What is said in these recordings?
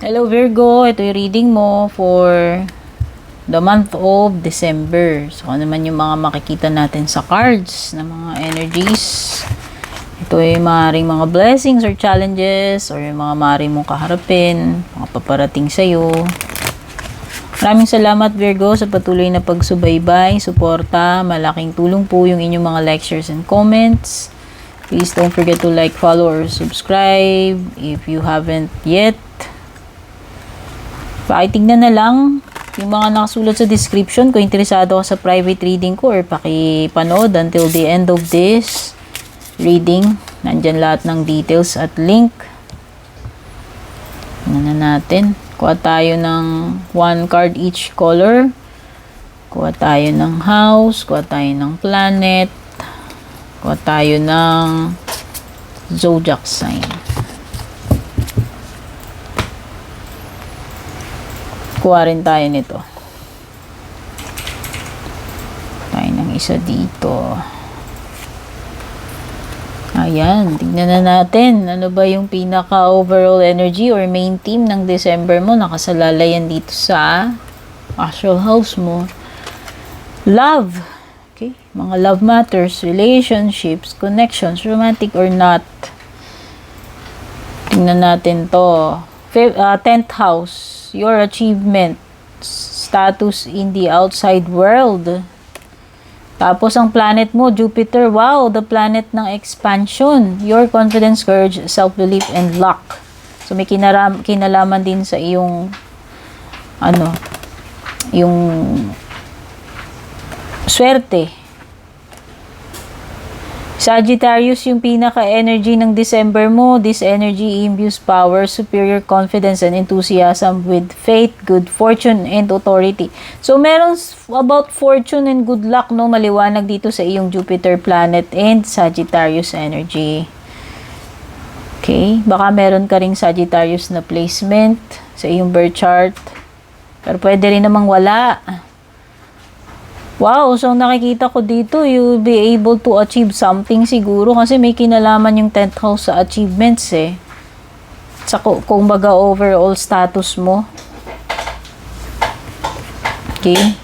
Hello Virgo, ito yung reading mo for the month of December. So, ano naman yung mga makikita natin sa cards na mga energies. Ito ay maaaring mga blessings or challenges or yung mga maaaring mong kaharapin, mga paparating sa'yo. Maraming salamat Virgo sa patuloy na pagsubaybay, suporta. Malaking tulong po yung inyong mga lectures and comments. Please don't forget to like, follow, or subscribe if you haven't yet. Pakitignan na lang yung mga nakasulat sa description kung interesado ka sa private reading ko or pakipanood until the end of this reading. Nandyan lahat ng details at link. Ano na natin? Kuha tayo ng one card each color. Kuha tayo ng house. Kuha tayo ng planet. Kuha tayo ng zodiac sign. Kuha rin tayo nito. Tayo ng isa dito. Ayan, tignan na natin. Ano ba yung pinaka overall energy or main theme ng December mo? Nakasalalayan dito sa actual house mo. Love. Okay? Mga love matters, relationships, connections, romantic or not. Tingnan natin to. 10th house, your achievement, status in the outside world. Tapos ang planet mo, Jupiter, wow, the planet ng expansion, your confidence, courage, self-belief, and luck. So may kinalaman din sa iyong yung swerte. Sagittarius, yung pinaka-energy ng December mo. This energy imbues power, superior confidence, and enthusiasm with faith, good fortune, and authority. So, meron about fortune and good luck, no? Maliwanag dito sa iyong Jupiter planet and Sagittarius energy. Okay? Baka meron ka ring Sagittarius na placement sa iyong birth chart. Pero pwede rin namang wala. Wow, so nakikita ko dito, you'll be able to achieve something siguro kasi may kinalaman yung 10th house sa achievements eh. Sa kung baga overall status mo. Okay.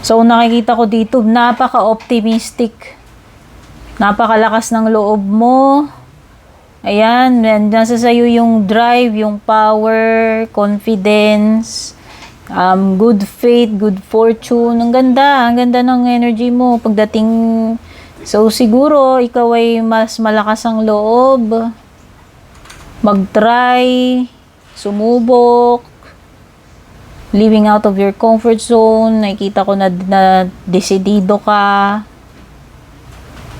So nakikita ko dito, napaka-optimistic. Napakalakas ng loob mo. Ayan, nasa sayo yung drive, yung power, confidence, good faith, good fortune. Ang ganda ng energy mo pagdating. So siguro ikaw ay mas malakas ang loob, mag-try, sumubok, living out of your comfort zone. Nakikita ko na desidido ka.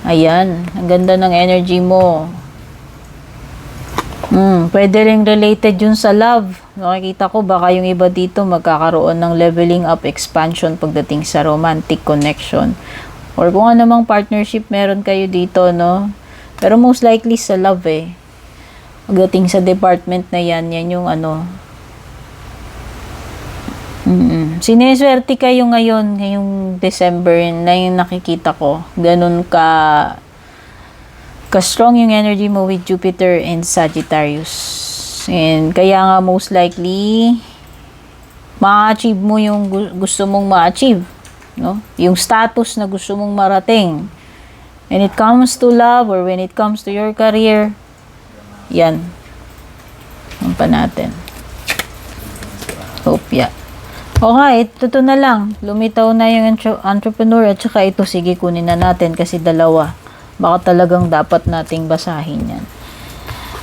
Ayan, ang ganda ng energy mo. Pwede rin related yun sa love. Nakikita ko baka yung iba dito magkakaroon ng leveling up, expansion pagdating sa romantic connection. Or kung anumang partnership meron kayo dito, no? Pero most likely sa love eh. Pagdating sa department na yan yung sineswerte kayo ngayon, ngayong December na yung nakikita ko. Ganun ka-strong yung energy mo with Jupiter and Sagittarius. And kaya nga most likely ma-achieve mo yung gusto mong ma-achieve, no? Yung status na gusto mong marating. When it comes to love or when it comes to your career, yan. Ano pa natin? Hope, yeah. Okay, ito na lang. Lumitaw na yung entrepreneur at saka ito, sige kunin na natin kasi dalawa. Baka talagang dapat nating basahin yan.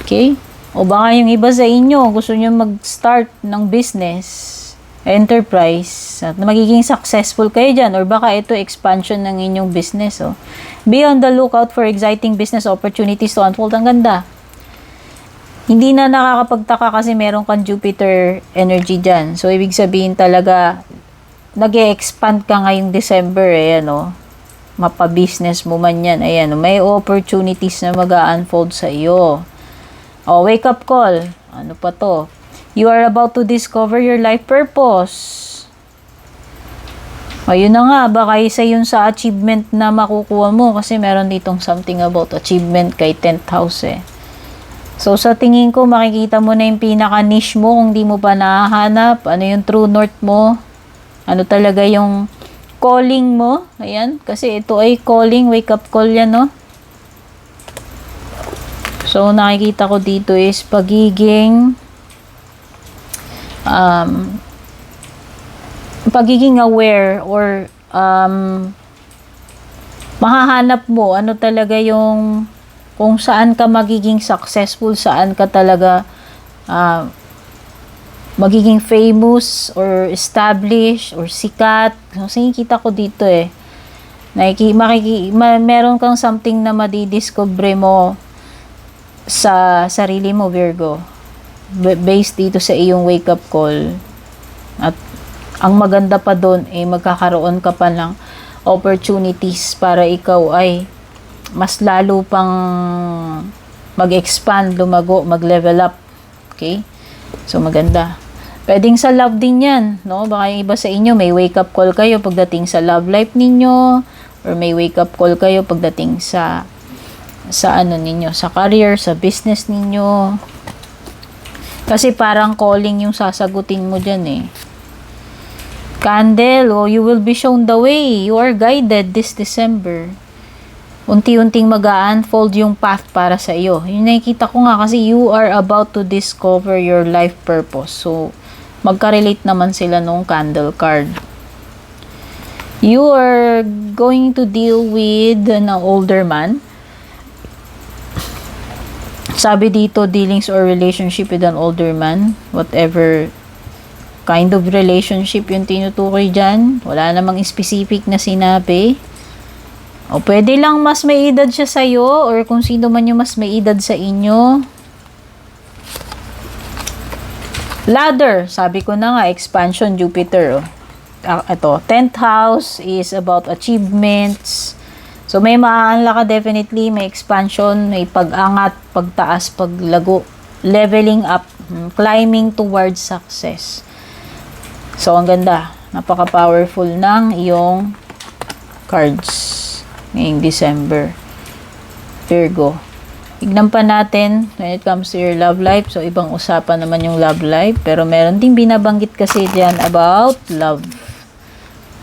Okay? O baka yung iba sa inyo, gusto nyo mag-start ng business, enterprise, at magiging successful kayo dyan. Or baka ito expansion ng inyong business. Oh. Be on the lookout for exciting business opportunities to unfold. Ang ganda. Hindi na nakakapagtaka kasi meron kang Jupiter energy dyan. So, ibig sabihin talaga, nag-e-expand ka ngayong December eh, mapa-business mo man yan. Ayan, may opportunities na mag-unfold sa iyo. Oh, wake up call. Ano pa to? You are about to discover your life purpose. Ayun na nga, baka isa yun sa achievement na makukuha mo kasi meron ditong something about achievement kay 10th house eh. So, sa tingin ko, makikita mo na yung pinaka-niche mo kung di mo pa nahahanap. Ano yung true north mo? Ano talaga yung calling mo? Ayan. Kasi ito ay calling, wake up call yan, no? So, nakikita ko dito is pagiging aware or mahahanap mo ano talaga yung kung saan ka magiging successful, saan ka talaga magiging famous or established or sikat. Kasi kita ko dito meron kang something na madidiscover mo sa sarili mo, Virgo. Based dito sa iyong wake up call. At ang maganda pa doon magkakaroon ka pa ng opportunities para ikaw ay mas lalo pang mag-expand, lumago, mag-level up. Okay? So, maganda. Pwedeng sa love din yan, no? Baka yung iba sa inyo, may wake-up call kayo pagdating sa love life ninyo, or may wake-up call kayo pagdating sa ano ninyo, sa career, sa business ninyo. Kasi parang calling yung sasagutin mo dyan Candle, you will be shown the way. You are guided this December. Unti-unting mag-unfold yung path para sa iyo. Yung nakikita ko nga kasi you are about to discover your life purpose. So, magka-relate naman sila nung candle card. You are going to deal with an older man. Sabi dito, dealings or relationship with an older man. Whatever kind of relationship yung tinutukoy dyan. Wala namang specific na sinabi. O pwede lang mas may edad siya sa'yo or kung sino man yung mas may edad sa inyo. Ladder, sabi ko na nga, expansion, Jupiter. Ito, 10th house is about achievements. So may maaanla ka definitely, may expansion, may pag-angat, pagtaas, paglago, leveling up, climbing towards success. So ang ganda, napaka-powerful ng iyong cards ngayong December, Virgo. Tignan pa natin when it comes to your love life. So, ibang usapan naman yung love life. Pero meron din binabanggit kasi dyan about love.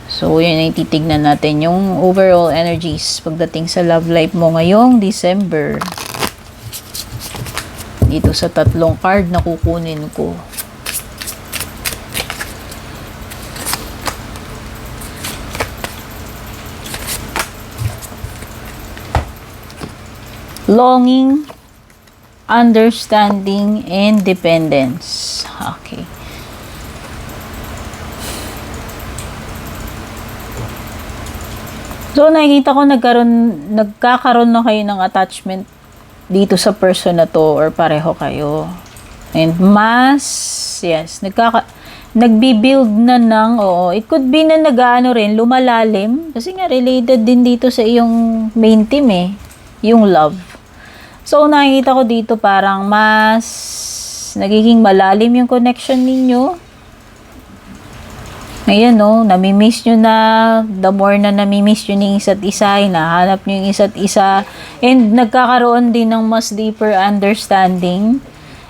So, yun ay titignan natin yung overall energies pagdating sa love life mo ngayong December. Dito sa tatlong card na kukunin ko. Longing, understanding, and dependence. Okay. So, nakikita ko nagkakaroon na kayo ng attachment dito sa person na to or pareho kayo. And nagbi-build na ng, it could be na lumalalim. Kasi nga, related din dito sa iyong main team yung love. So, nakikita ko dito parang mas nagiging malalim yung connection ninyo. Ayan, namimiss nyo na, the more na namimiss nyo ng isa't isa, hinahanap nyo yung isa't isa, and nagkakaroon din ng mas deeper understanding.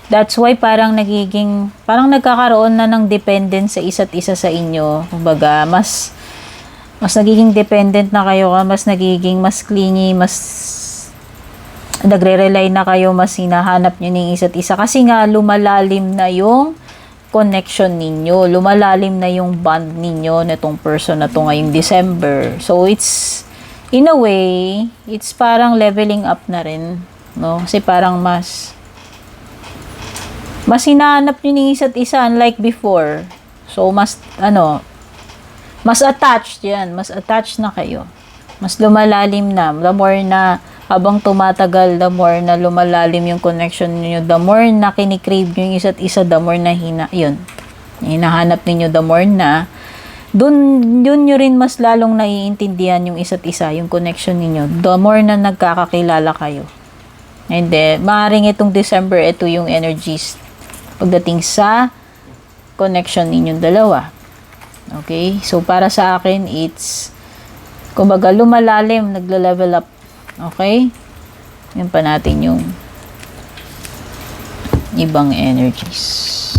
That's why parang nagkakaroon na ng dependence sa isa't isa sa inyo. Kumbaga, mas nagiging dependent na kayo, mas nagiging mas clingy, mas nagre-rely na kayo, mas hinahanap nyo ng isa't isa. Kasi nga, lumalalim na yung connection ninyo. Lumalalim na yung bond ninyo netong person na to ngayong December. So, in a way, it's parang leveling up na rin. No? Kasi parang mas hinahanap nyo ng isa't isa unlike before. So, mas attached yan. Mas attached na kayo. Mas lumalalim na. The more na habang tumatagal, the more na lumalalim yung connection niyo, the more na kinikrave nyo yung isa't isa, the more na hinahanap niyo, the more na dun nyo rin mas lalong naiintindihan yung isa't isa, yung connection niyo, the more na nagkakakilala kayo. And then, maaaring itong December, ito yung energies pagdating sa connection ninyong dalawa. Okay? So, para sa akin, it's kumbaga lumalalim, nagla-level up. Okay? Yan pa natin yung ibang energies.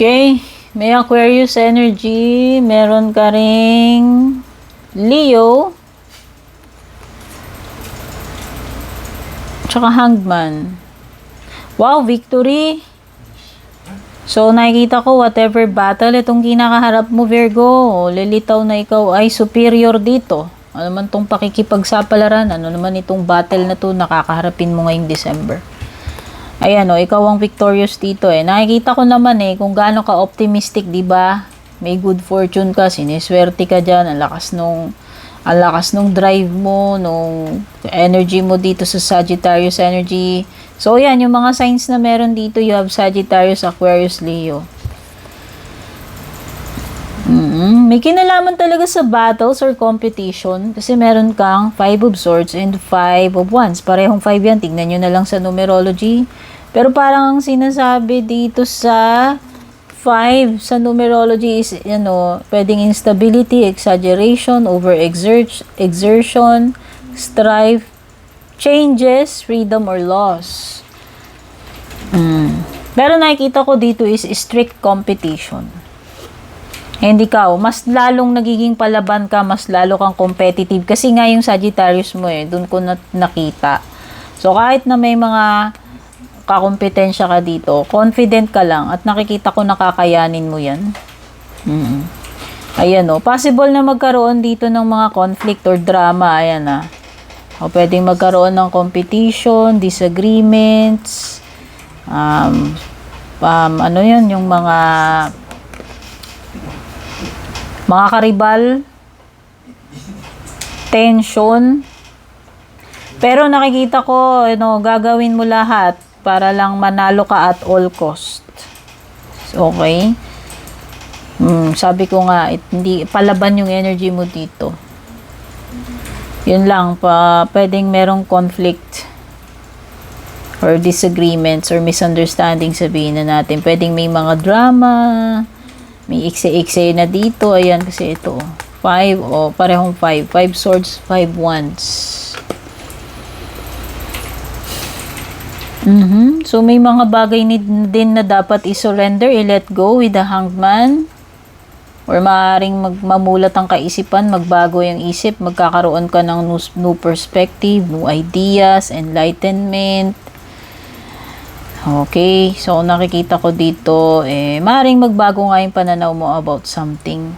Okay, may Aquarius energy, meron ka ring Leo, tsaka Hangman. Wow, victory! So, nakikita ko whatever battle itong kinakaharap mo, Virgo, lilitaw na ikaw ay superior dito. Ano man itong pakikipagsapalaran, ano naman itong battle na to nakakaharapin mo ngayong December. Ayan o, ikaw ang victorious dito eh. Nakikita ko naman eh kung gaano ka optimistic, 'di ba? May good fortune ka, siniswerte ka diyan, ang lakas nung drive mo, nung energy mo dito sa Sagittarius energy. So yan, yung mga signs na meron dito, you have Sagittarius, Aquarius, Leo. May kinalaman talaga sa battles or competition kasi meron kang 5 of Swords and 5 of Wands. Parehong 5 yan. Tignan nyo na lang sa numerology. Pero parang ang sinasabi dito sa 5 sa numerology is, pwedeng instability, exaggeration, exertion, strife, changes, freedom, or loss. Pero nakikita ko dito is strict competition. Hindi ka, mas lalong nagiging palaban ka, mas lalo kang competitive. Kasi nga yung Sagittarius mo doon ko nakita. So, kahit na may mga kakompetensya ka dito, confident ka lang at nakikita ko nakakayanin mo yan. Ayan possible na magkaroon dito ng mga conflict or drama. Ayan pwedeng magkaroon ng competition, disagreements, yung mga karibal, tension. Pero nakikita ko, gagawin mo lahat para lang manalo ka at all cost. Okay? Sabi ko nga, hindi palaban yung energy mo dito. Yun lang, pwedeng merong conflict or disagreements or misunderstanding, sabihin na natin. Pwedeng may mga drama, may ikse-ikse na dito. Ayan, kasi ito. 5, parehong 5. 5 swords, 5 wands. So, may mga bagay din na dapat i-surrender, i-let go with the Hangman. Or maaaring mamulat ang kaisipan, magbago yung isip, magkakaroon ka ng new perspective, new ideas, enlightenment. Okay, so nakikita ko dito, maaaring magbago nga yung pananaw mo about something.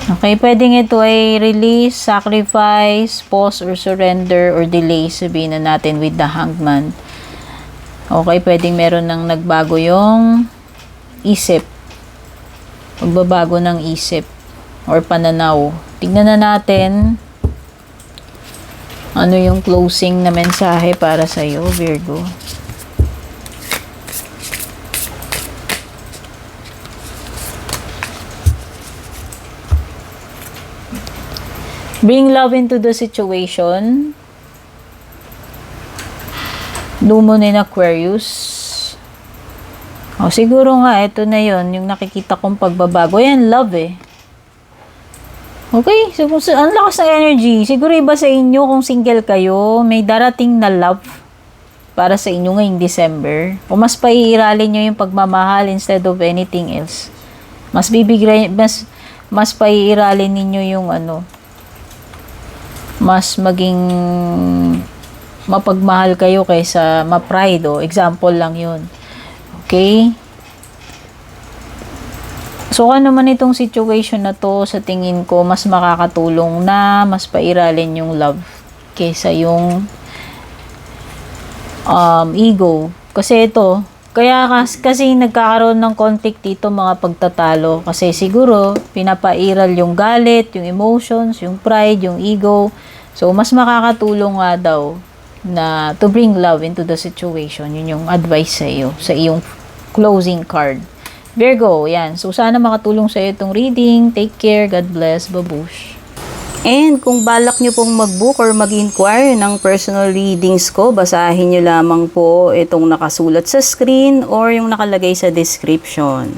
Okay, pwedeng ito ay release, sacrifice, pause, or surrender, or delay, sabihin na natin with the Hangman. Okay, pwedeng meron ng nagbago yung isip. Magbabago ng isip or pananaw. Tignan na natin ano yung closing na mensahe para sa iyo, Virgo. Bring love into the situation. New Moon in Aquarius. Siguro nga, ito na yon yung nakikita kong pagbabago. Ayan, love Okay, so ang lakas ng energy. Siguro iba sa inyo kung single kayo, may darating na love para sa inyo ngayong December. O mas paiiralin nyo yung pagmamahal instead of anything else. Mas paiiralin ninyo yung mas maging mapagmahal kayo kaysa ma-pride. Example lang yun. Okay? So, ano man itong situation na to, sa tingin ko, mas makakatulong na mas pairalin yung love kaysa yung ego. Kasi ito, kasi nagkakaroon ng conflict dito, mga pagtatalo. Kasi siguro, pinapairal yung galit, yung emotions, yung pride, yung ego. So, mas makakatulong nga daw na to bring love into the situation. Yun yung advice sa iyo, sa iyong closing card. Virgo, yan. So, sana makatulong sa iyo itong reading. Take care. God bless. Babush. And kung balak nyo pong mag-book or mag-inquire ng personal readings ko, basahin nyo lamang po itong nakasulat sa screen or yung nakalagay sa description.